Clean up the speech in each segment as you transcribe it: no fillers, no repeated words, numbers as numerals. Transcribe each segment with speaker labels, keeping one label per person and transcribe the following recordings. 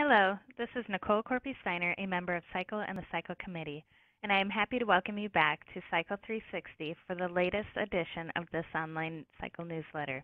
Speaker 1: Hello, this is Nicole Corpy-Steiner, a member of SYCL and the SYCL Committee, and I am happy to welcome you back to SYCL360 for the latest edition of this online SYCL newsletter.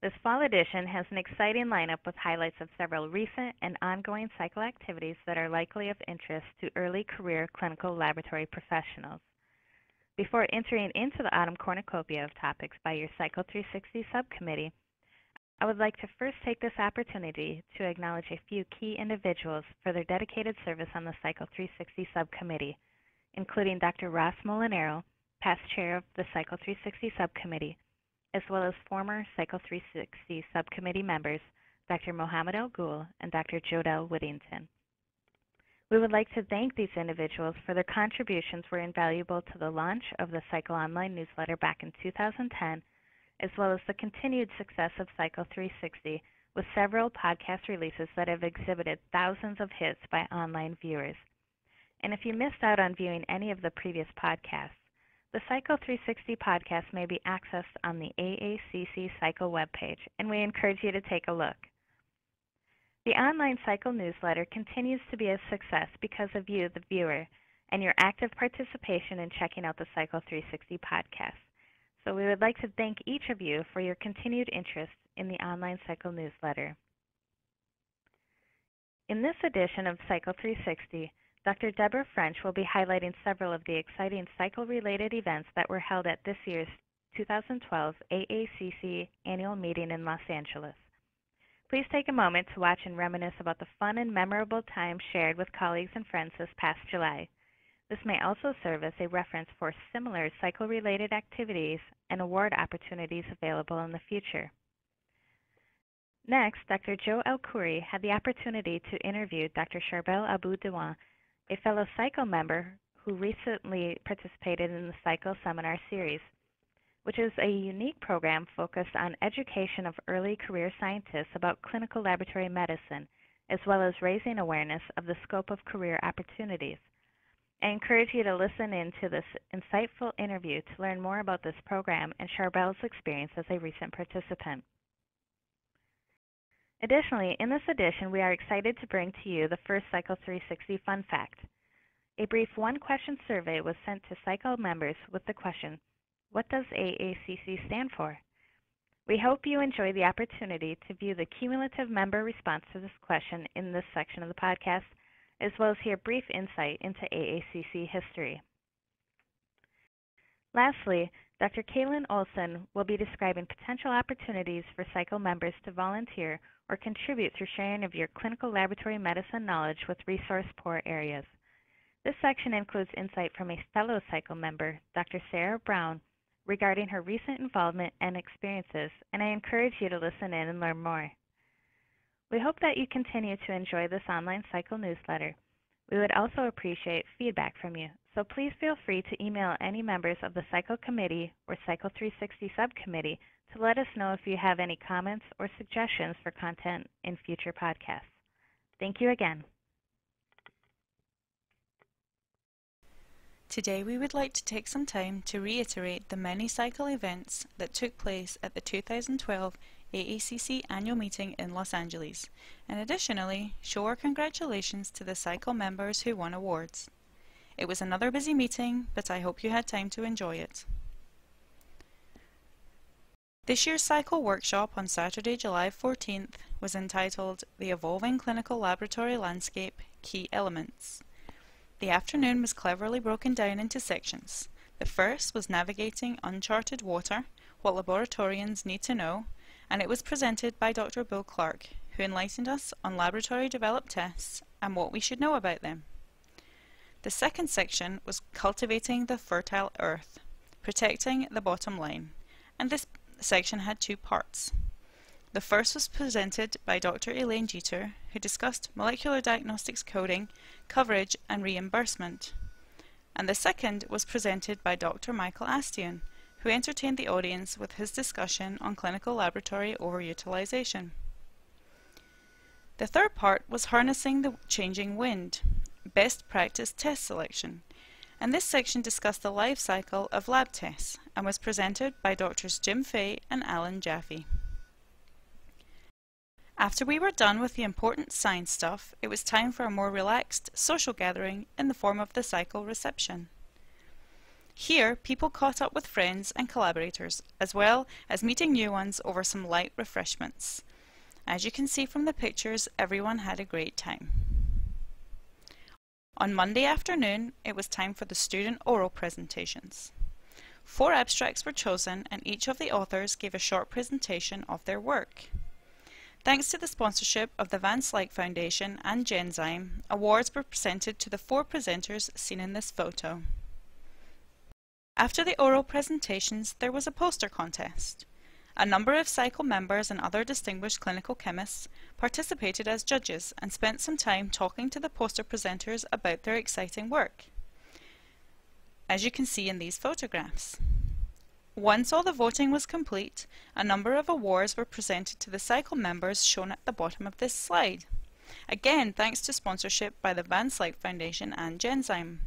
Speaker 1: This fall edition has an exciting lineup with highlights of several recent and ongoing SYCL activities that are likely of interest to early career clinical laboratory professionals. Before entering into the autumn cornucopia of topics by your SYCL360 subcommittee, I would like to first take this opportunity to acknowledge a few key individuals for their dedicated service on the SYCL360 subcommittee, including Dr. Ross Molinaro, past chair of the SYCL360 subcommittee, as well as former SYCL360 subcommittee members Dr. Mohammed El Ghul and Dr. Jodelle Whittington. We would like to thank these individuals for their contributions were invaluable to the launch of the SYCL online newsletter back in 2010, as well as the continued success of SYCL360 with several podcast releases that have exhibited thousands of hits by online viewers. And if you missed out on viewing any of the previous podcasts, the SYCL360 podcast may be accessed on the AACC SYCL webpage, and we encourage you to take a look. The online SYCL newsletter continues to be a success because of you, the viewer, and your active participation in checking out the SYCL360 podcast. So we would like to thank each of you for your continued interest in the online SYCL newsletter. In this edition of SYCL360, Dr. Deborah French will be highlighting several of the exciting SYCL-related events that were held at this year's 2012 AACC annual meeting in Los Angeles. Please take a moment to watch and reminisce about the fun and memorable time shared with colleagues and friends this past July. This may also serve as a reference for similar SYCL-related activities and award opportunities available in the future. Next, Dr. Joe El-Khoury had the opportunity to interview Dr. Charbel Abou-Dewan, a fellow SYCL member who recently participated in the SYCL Seminar Series, which is a unique program focused on education of early career scientists about clinical laboratory medicine, as well as raising awareness of the scope of career opportunities. I encourage you to listen in to this insightful interview to learn more about this program and Charbel's experience as a recent participant. Additionally, in this edition, we are excited to bring to you the first SYCL360 FunFact. A brief one-question survey was sent to SYCL members with the question, "What does AACC stand for?" We hope you enjoy the opportunity to view the cumulative member response to this question in this section of the podcast, as well as hear brief insight into AACC history. Lastly, Dr. Kaylin Olson will be describing potential opportunities for SYCL members to volunteer or contribute through sharing of your clinical laboratory medicine knowledge with resource-poor areas. This section includes insight from a fellow SYCL member, Dr. Sarah Brown, regarding her recent involvement and experiences, and I encourage you to listen in and learn more. We hope that you continue to enjoy this online SYCL newsletter. We would also appreciate feedback from you, so please feel free to email any members of the SYCL Committee or SYCL360 Subcommittee to let us know if you have any comments or suggestions for content in future podcasts. Thank you again.
Speaker 2: Today we would like to take some time to reiterate the many SYCL events that took place at the 2012 AACC annual meeting in Los Angeles, and additionally show our congratulations to the SYCL members who won awards. It was another busy meeting, but I hope you had time to enjoy it. This year's SYCL workshop on Saturday, July 14th was entitled The Evolving Clinical Laboratory Landscape, Key Elements. The afternoon was cleverly broken down into sections. The first was Navigating Uncharted Water, What Laboratorians Need to Know, and it was presented by Dr. Bill Clark, who enlightened us on laboratory-developed tests and what we should know about them. The second section was Cultivating the Fertile Earth, Protecting the Bottom Line, and this section had two parts. The first was presented by Dr. Elaine Jeter, who discussed molecular diagnostics coding, coverage, and reimbursement. And the second was presented by Dr. Michael Astian, who entertained the audience with his discussion on clinical laboratory overutilization. The third part was Harnessing the Changing Wind, Best Practice Test Selection, and this section discussed the life cycle of lab tests and was presented by Drs. Jim Fay and Alan Jaffe. After we were done with the important science stuff, it was time for a more relaxed social gathering in the form of the SYCL reception. Here, people caught up with friends and collaborators, as well as meeting new ones over some light refreshments. As you can see from the pictures, everyone had a great time. On Monday afternoon, it was time for the student oral presentations. 4 abstracts were chosen, and each of the authors gave a short presentation of their work. Thanks to the sponsorship of the Van Slyke Foundation and Genzyme, awards were presented to the 4 presenters seen in this photo. After the oral presentations, there was a poster contest. A number of SYCL members and other distinguished clinical chemists participated as judges and spent some time talking to the poster presenters about their exciting work, as you can see in these photographs. Once all the voting was complete, a number of awards were presented to the SYCL members shown at the bottom of this slide. Again, thanks to sponsorship by the Van Slyke Foundation and Genzyme.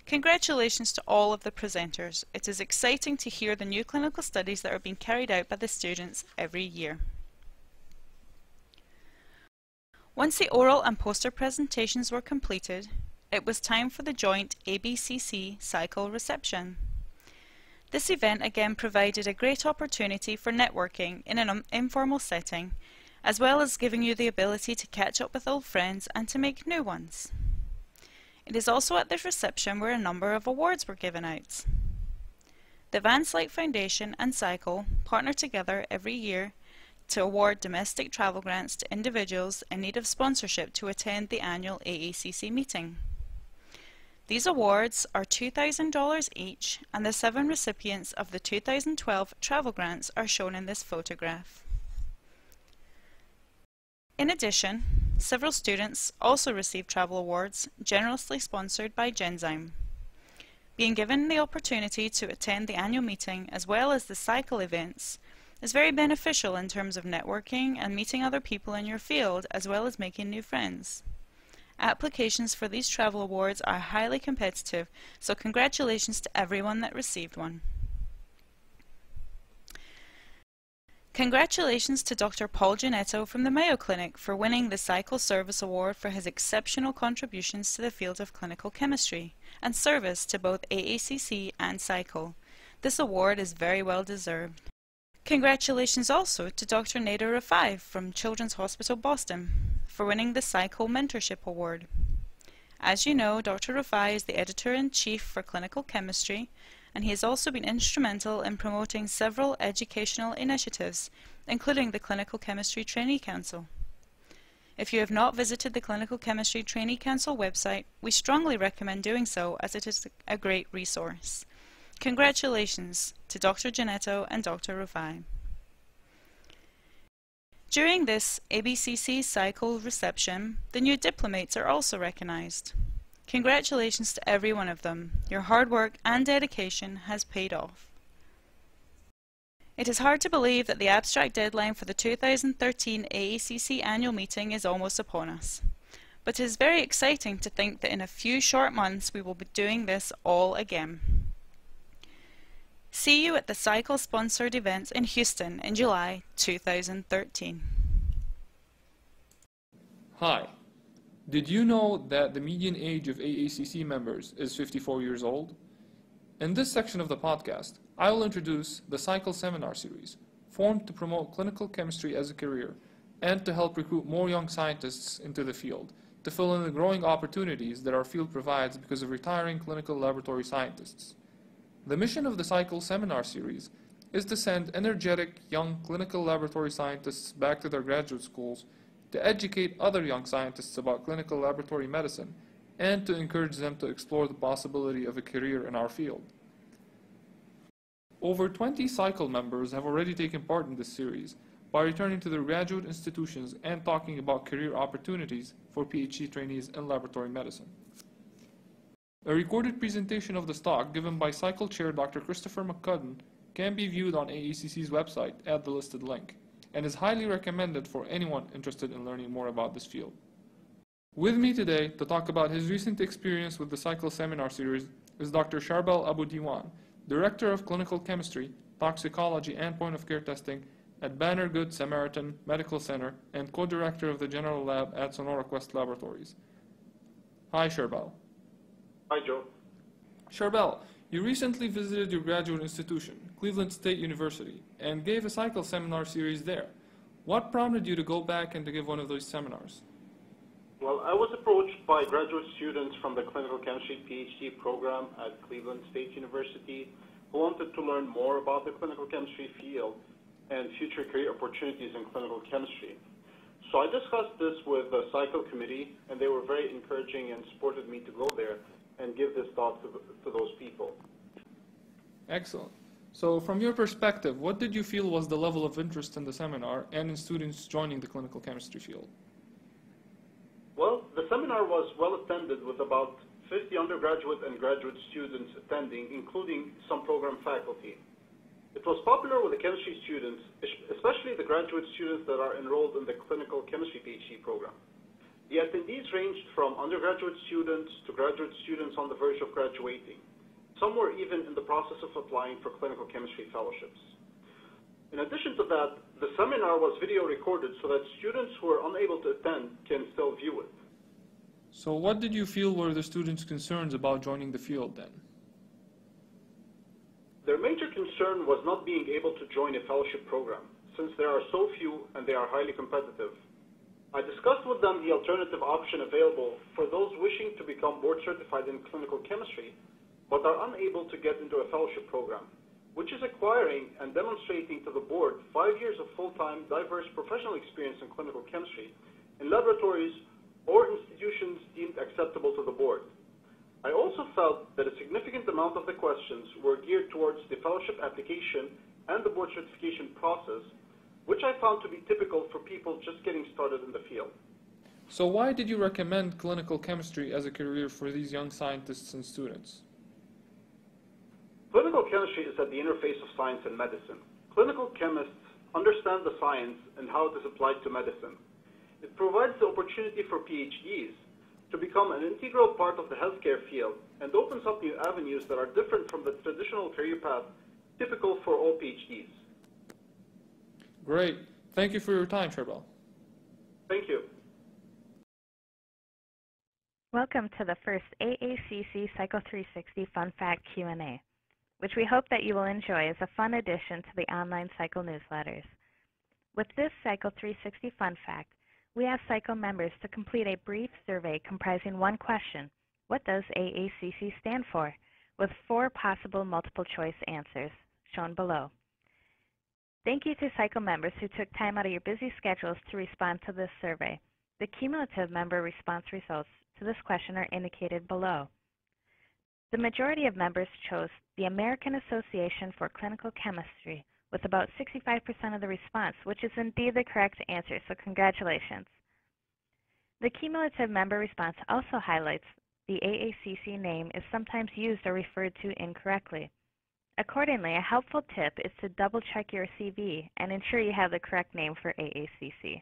Speaker 2: Congratulations to all of the presenters. It is exciting to hear the new clinical studies that are being carried out by the students every year. Once the oral and poster presentations were completed, it was time for the joint AACC SYCL reception. This event again provided a great opportunity for networking in an informal setting, as well as giving you the ability to catch up with old friends and to make new ones. It is also at this reception where a number of awards were given out. The Van Slyke Foundation and SYCL partner together every year to award domestic travel grants to individuals in need of sponsorship to attend the annual AACC meeting. These awards are $2,000 each, and the 7 recipients of the 2012 travel grants are shown in this photograph. In addition, several students also received travel awards, generously sponsored by Genzyme. Being given the opportunity to attend the annual meeting as well as the SYCL events is very beneficial in terms of networking and meeting other people in your field, as well as making new friends. Applications for these travel awards are highly competitive, so congratulations to everyone that received one. Congratulations to Dr. Paul Giannetto from the Mayo Clinic for winning the SYCL Service Award for his exceptional contributions to the field of clinical chemistry and service to both AACC and SYCL. This award is very well deserved. Congratulations also to Dr. Nader Rafai from Children's Hospital Boston for winning the SYCL Mentorship Award. As you know, Dr. Rafai is the Editor-in-Chief for Clinical Chemistry, and he has also been instrumental in promoting several educational initiatives, including the Clinical Chemistry Trainee Council. If you have not visited the Clinical Chemistry Trainee Council website, we strongly recommend doing so, as it is a great resource. Congratulations to Dr. Giannetto and Dr. Rafai. During this AACC SYCL reception, the new diplomates are also recognized. Congratulations to every one of them. Your hard work and dedication has paid off. It is hard to believe that the abstract deadline for the 2013 AACC annual meeting is almost upon us. But it is very exciting to think that in a few short months we will be doing this all again. See you at the SYCL sponsored event in Houston in July 2013.
Speaker 3: Hi. Did you know that the median age of AACC members is 54 years old? In this section of the podcast, I will introduce the SYCL Seminar Series, formed to promote clinical chemistry as a career and to help recruit more young scientists into the field, to fill in the growing opportunities that our field provides because of retiring clinical laboratory scientists. The mission of the SYCL Seminar Series is to send energetic young clinical laboratory scientists back to their graduate schools to educate other young scientists about clinical laboratory medicine and to encourage them to explore the possibility of a career in our field. Over 20 SYCL members have already taken part in this series by returning to their graduate institutions and talking about career opportunities for PhD trainees in laboratory medicine. A recorded presentation of this talk given by SYCL Chair Dr. Christopher McCudden can be viewed on AACC's website at the listed link, and is highly recommended for anyone interested in learning more about this field. With me today to talk about his recent experience with the SYCL Seminar Series is Dr. Charbel Abu Diwan, Director of Clinical Chemistry, Toxicology and Point-of-Care Testing at Banner Good Samaritan Medical Center and co-director of the General Lab at Sonora Quest Laboratories. Hi, Sherbel.
Speaker 4: Hi, Joe.
Speaker 3: Sherbel, you recently visited your graduate institution, Cleveland State University, and gave a SYCL seminar series there. What prompted you to go back and to give one of those seminars?
Speaker 4: Well, I was approached by graduate students from the Clinical Chemistry PhD program at Cleveland State University who wanted to learn more about the clinical chemistry field and future career opportunities in clinical chemistry. So I discussed this with the SYCL committee, and they were very encouraging and supported me to go there and give this thought to those people.
Speaker 3: Excellent. So from your perspective, what did you feel was the level of interest in the seminar and in students joining the clinical chemistry field?
Speaker 4: Well, the seminar was well attended with about 50 undergraduate and graduate students attending, including some program faculty. It was popular with the chemistry students, especially the graduate students that are enrolled in the clinical chemistry PhD program. The attendees ranged from undergraduate students to graduate students on the verge of graduating. Some were even in the process of applying for clinical chemistry fellowships. In addition to that, the seminar was video recorded so that students who are unable to attend can still view it.
Speaker 3: So what did you feel were the students' concerns about joining the field then?
Speaker 4: Their major concern was not being able to join a fellowship program, since there are so few and they are highly competitive. I discussed with them the alternative option available for those wishing to become board certified in clinical chemistry, but are unable to get into a fellowship program, which is acquiring and demonstrating to the board 5 years of full-time, diverse professional experience in clinical chemistry in laboratories or institutions deemed acceptable to the board. I also felt that a significant amount of the questions were geared towards the fellowship application and the board certification process, which I found to be typical for people just getting started in the field.
Speaker 3: So why did you recommend clinical chemistry as a career for these young scientists and students?
Speaker 4: Clinical chemistry is at the interface of science and medicine. Clinical chemists understand the science and how it is applied to medicine. It provides the opportunity for PhDs to become an integral part of the healthcare field and opens up new avenues that are different from the traditional career path typical for all PhDs.
Speaker 3: Great. Thank you for your time, Sherbel.
Speaker 4: Thank you.
Speaker 1: Welcome to the first AACC SYCL360 FunFact Q&A, which we hope that you will enjoy as a fun addition to the online SYCL newsletters. With this SYCL360 FunFact, we ask SYCL members to complete a brief survey comprising one question: what does AACC stand for? With 4 possible multiple choice answers, shown below. Thank you to SYCL members who took time out of your busy schedules to respond to this survey. The cumulative member response results to this question are indicated below. The majority of members chose the American Association for Clinical Chemistry, with about 65% of the response, which is indeed the correct answer, so congratulations. The cumulative member response also highlights the AACC name is sometimes used or referred to incorrectly. Accordingly, a helpful tip is to double-check your CV and ensure you have the correct name for AACC.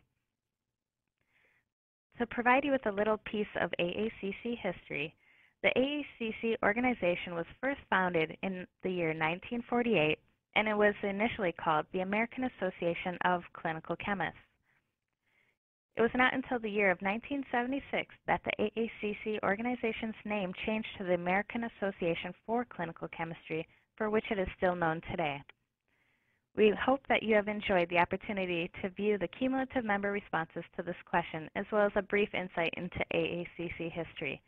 Speaker 1: To provide you with a little piece of AACC history, the AACC organization was first founded in the year 1948, and it was initially called the American Association of Clinical Chemists. It was not until the year of 1976 that the AACC organization's name changed to the American Association for Clinical Chemistry, for which it is still known today. We hope that you have enjoyed the opportunity to view the cumulative member responses to this question, as well as a brief insight into AACC history.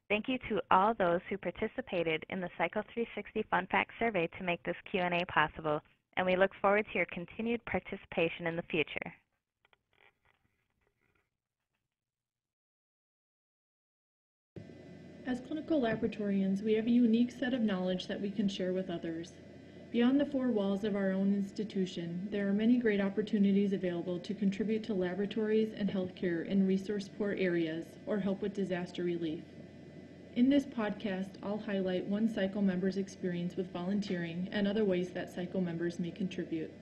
Speaker 1: Thank you to all those who participated in the SYCL360 FunFact survey to make this Q&A possible, and we look forward to your continued participation in the future.
Speaker 5: As clinical laboratorians, we have a unique set of knowledge that we can share with others. Beyond the 4 walls of our own institution, there are many great opportunities available to contribute to laboratories and healthcare in resource-poor areas or help with disaster relief. In this podcast, I'll highlight one SYCL member's experience with volunteering and other ways that SYCL members may contribute.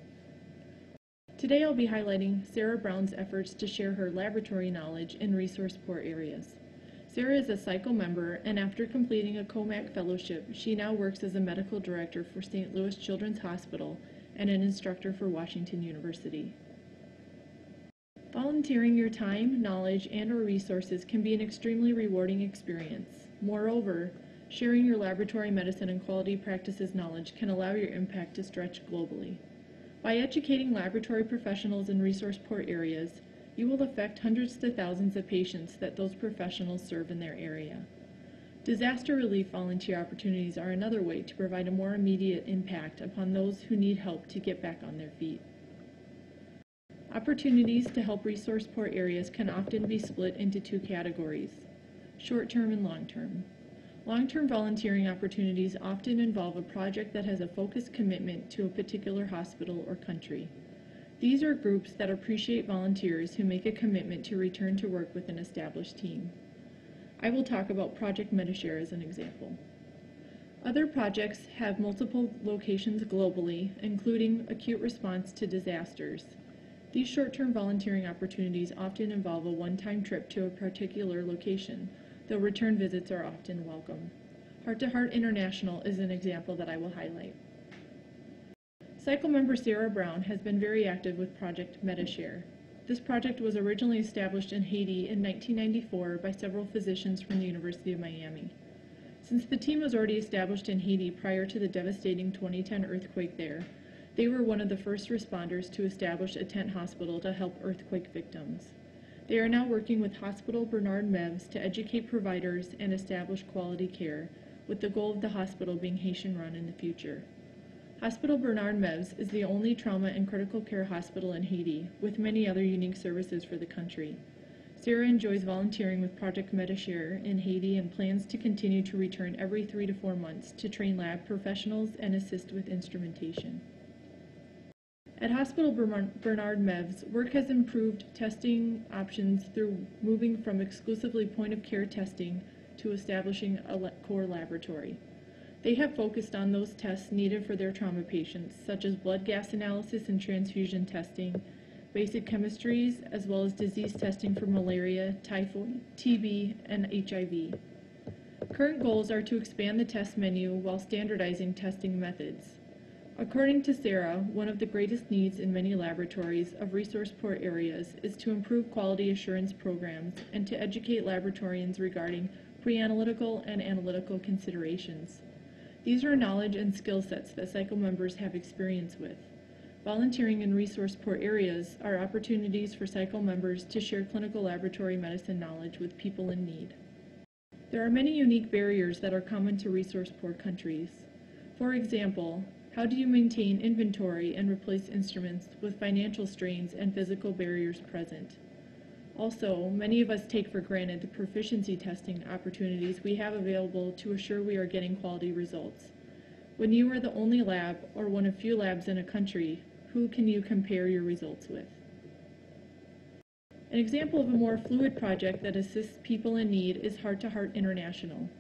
Speaker 5: Today I'll be highlighting Sarah Brown's efforts to share her laboratory knowledge in resource-poor areas. Sarah is a SYCL member, and after completing a COMAC fellowship, she now works as a medical director for St. Louis Children's Hospital and an instructor for Washington University. Volunteering your time, knowledge, and/or resources can be an extremely rewarding experience. Moreover, sharing your laboratory medicine and quality practices knowledge can allow your impact to stretch globally. By educating laboratory professionals in resource-poor areas, you will affect hundreds to thousands of patients that those professionals serve in their area. Disaster relief volunteer opportunities are another way to provide a more immediate impact upon those who need help to get back on their feet. Opportunities to help resource-poor areas can often be split into two categories: short-term and long-term. Long-term volunteering opportunities often involve a project that has a focused commitment to a particular hospital or country. These are groups that appreciate volunteers who make a commitment to return to work with an established team. I will talk about Project Medishare as an example. Other projects have multiple locations globally, including acute response to disasters. These short-term volunteering opportunities often involve a one-time trip to a particular location, though return visits are often welcome. Heart to Heart International is an example that I will highlight. SYCL member Sarah Brown has been very active with Project Medishare. This project was originally established in Haiti in 1994 by several physicians from the University of Miami. Since the team was already established in Haiti prior to the devastating 2010 earthquake there, they were one of the first responders to establish a tent hospital to help earthquake victims. They are now working with Hospital Bernard Mevs to educate providers and establish quality care, with the goal of the hospital being Haitian-run in the future. Hospital Bernard Mevs is the only trauma and critical care hospital in Haiti, with many other unique services for the country. Sarah enjoys volunteering with Project Medishare in Haiti and plans to continue to return every 3 to 4 months to train lab professionals and assist with instrumentation. At Hospital Bernard Mevs, work has improved testing options through moving from exclusively point-of-care testing to establishing a core laboratory. They have focused on those tests needed for their trauma patients, such as blood gas analysis and transfusion testing, basic chemistries, as well as disease testing for malaria, typhoid, TB, and HIV. Current goals are to expand the test menu while standardizing testing methods. According to Sarah, one of the greatest needs in many laboratories of resource-poor areas is to improve quality assurance programs and to educate laboratorians regarding pre-analytical and analytical considerations. These are knowledge and skill sets that SYCL members have experience with. Volunteering in resource-poor areas are opportunities for SYCL members to share clinical laboratory medicine knowledge with people in need. There are many unique barriers that are common to resource-poor countries. For example, how do you maintain inventory and replace instruments with financial strains and physical barriers present? Also, many of us take for granted the proficiency testing opportunities we have available to assure we are getting quality results. When you are the only lab or one of few labs in a country, who can you compare your results with? An example of a more fluid project that assists people in need is Heart to Heart International.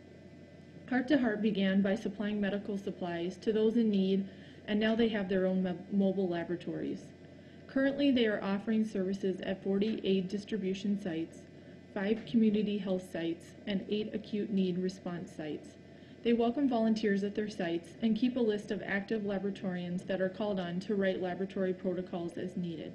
Speaker 5: Heart to Heart began by supplying medical supplies to those in need, and now they have their own mobile laboratories. Currently, they are offering services at 40 aid distribution sites, 5 community health sites, and 8 acute need response sites. They welcome volunteers at their sites and keep a list of active laboratorians that are called on to write laboratory protocols as needed.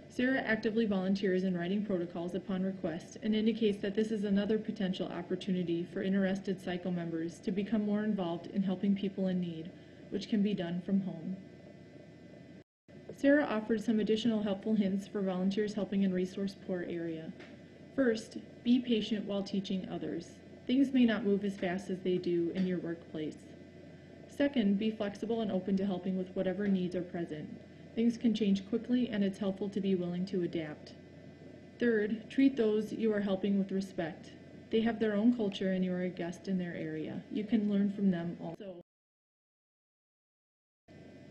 Speaker 5: Sarah actively volunteers in writing protocols upon request and indicates that this is another potential opportunity for interested SYCL members to become more involved in helping people in need, which can be done from home. Sarah offered some additional helpful hints for volunteers helping in resource-poor area. First, be patient while teaching others. Things may not move as fast as they do in your workplace. Second, be flexible and open to helping with whatever needs are present. Things can change quickly, and it's helpful to be willing to adapt. Third, treat those you are helping with respect. They have their own culture, and you are a guest in their area. You can learn from them also.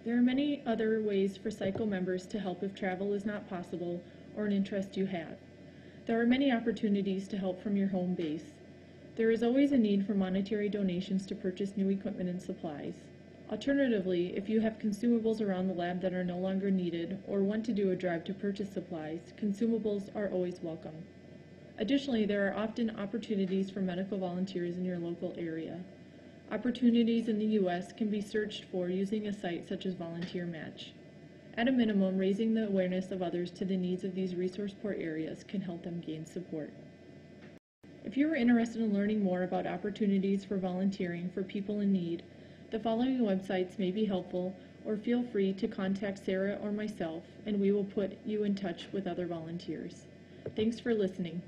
Speaker 5: There are many other ways for SYCL members to help if travel is not possible or an interest you have. There are many opportunities to help from your home base. There is always a need for monetary donations to purchase new equipment and supplies. Alternatively, if you have consumables around the lab that are no longer needed or want to do a drive to purchase supplies, consumables are always welcome. Additionally, there are often opportunities for medical volunteers in your local area. Opportunities in the U.S. can be searched for using a site such as Volunteer Match. At a minimum, raising the awareness of others to the needs of these resource-poor areas can help them gain support. If you are interested in learning more about opportunities for volunteering for people in need, the following websites may be helpful, or feel free to contact Sarah or myself, and we will put you in touch with other volunteers. Thanks for listening.